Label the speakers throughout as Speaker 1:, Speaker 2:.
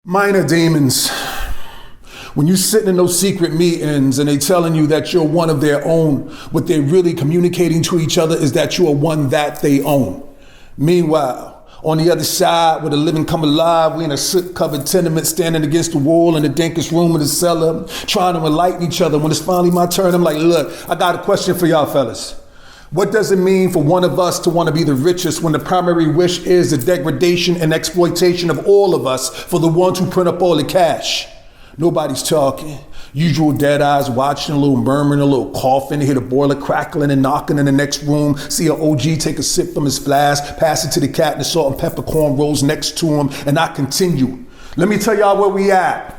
Speaker 1: Minor demons. When you're sitting in those secret meetings and they telling you that you're one of their own, what they're really communicating to each other is that you are one that they own. Meanwhile, on the other side, where the living come alive, we in a soot-covered tenement standing against the wall in the dankest room of the cellar, trying to enlighten each other. When it's finally my turn, I'm like, look, I got a question for y'all fellas. What does it mean for one of us to want to be the richest when the primary wish is the degradation and exploitation of all of us for the ones who print up all the cash? Nobody's talking. Usual dead eyes watching, a little murmuring, a little coughing, hear the boiler crackling and knocking in the next room, see an OG take a sip from his flask, pass it to the cat and the salt and pepper cornrows next to him, and I continue. Let me tell y'all where we at.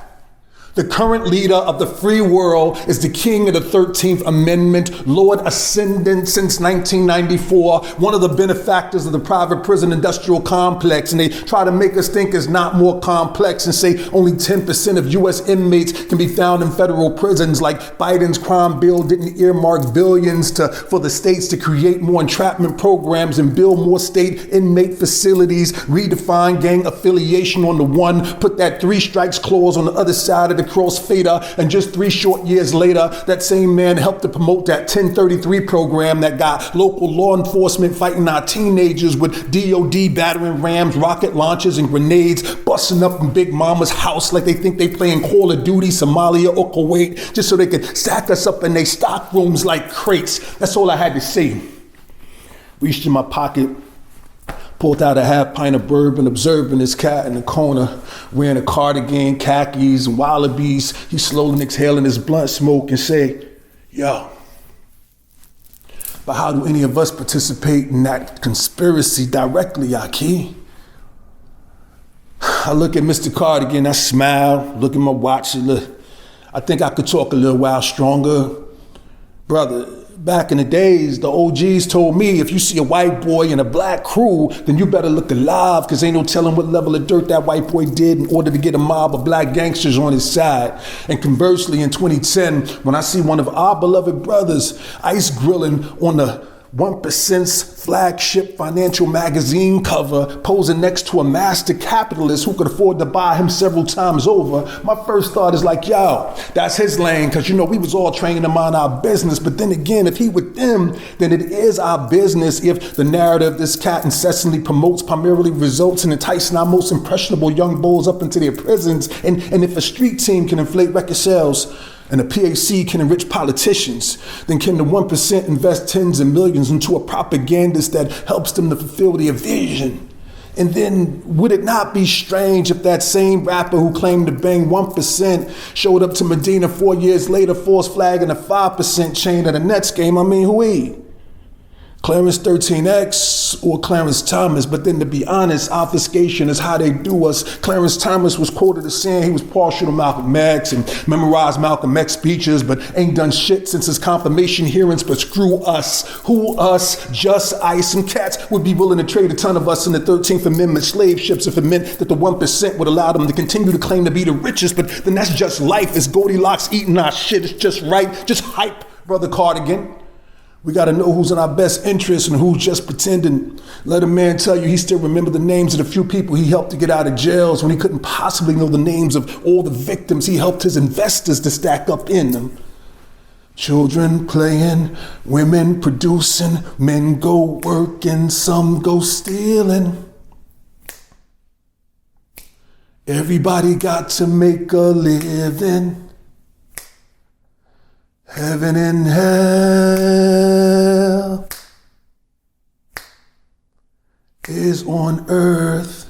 Speaker 1: The current leader of the free world is the king of the 13th Amendment, Lord Ascendant since 1994, one of the benefactors of the private prison industrial complex. And they try to make us think it's not more complex and say only 10% of U.S. inmates can be found in federal prisons, like Biden's crime bill didn't earmark billions for the states to create more entrapment programs and build more state inmate facilities, redefine gang affiliation on the one, put that 3 strikes clause on the other side of the crossfader, and just 3 short years later, that same man helped to promote that 1033 program that got local law enforcement fighting our teenagers with DOD battering rams, rocket launchers, and grenades, busting up in Big Mama's house like they think they playing Call of Duty, Somalia, or Kuwait, just so they could stack us up in their stock rooms like crates. That's all I had to say. Reached in my pocket, pulled out a half pint of bourbon, observing this cat in the corner, wearing a cardigan, khakis, and wallabies. He slowly exhaling his blunt smoke and say, yo, but how do any of us participate in that conspiracy directly, Yaki? I look at Mr. Cardigan, I smile, look at my watch, and look, I think I could talk a little while stronger. Brother, back in the days, the OGs told me if you see a white boy in a black crew, then you better look alive, because ain't no telling what level of dirt that white boy did in order to get a mob of black gangsters on his side. And conversely, in 2010, when I see one of our beloved brothers ice grilling on the 1%'s flagship financial magazine cover, posing next to a master capitalist who could afford to buy him several times over, my first thought is like, yo, that's his lane, because we was all trained to mind our business. But then again, if he with them, then it is our business if the narrative this cat incessantly promotes primarily results in enticing our most impressionable young bulls up into their prisons. And if a street team can inflate record sales, and the PAC can enrich politicians, then can the 1% invest tens of millions into a propagandist that helps them to fulfill their vision? And then would it not be strange if that same rapper who claimed to bang 1% showed up to Medina 4 years later, false flagging a 5% chain at a Nets game? I mean, who he? Clarence 13X or Clarence Thomas? But then to be honest, obfuscation is how they do us. Clarence Thomas was quoted as saying he was partial to Malcolm X and memorized Malcolm X speeches, but ain't done shit since his confirmation hearings. But screw us. Who us? Just ICE. Some cats would be willing to trade a ton of us in the 13th Amendment slave ships if it meant that the 1% would allow them to continue to claim to be the richest. But then that's just life. It's Goldilocks eating our shit. It's just right. Just hype, Brother Cardigan. We got to know who's in our best interest and who's just pretending. Let a man tell you he still remember the names of the few people he helped to get out of jails when he couldn't possibly know the names of all the victims he helped his investors to stack up in them. Children playing, women producing, men go working, some go stealing. Everybody got to make a living. Heaven and hell is on earth.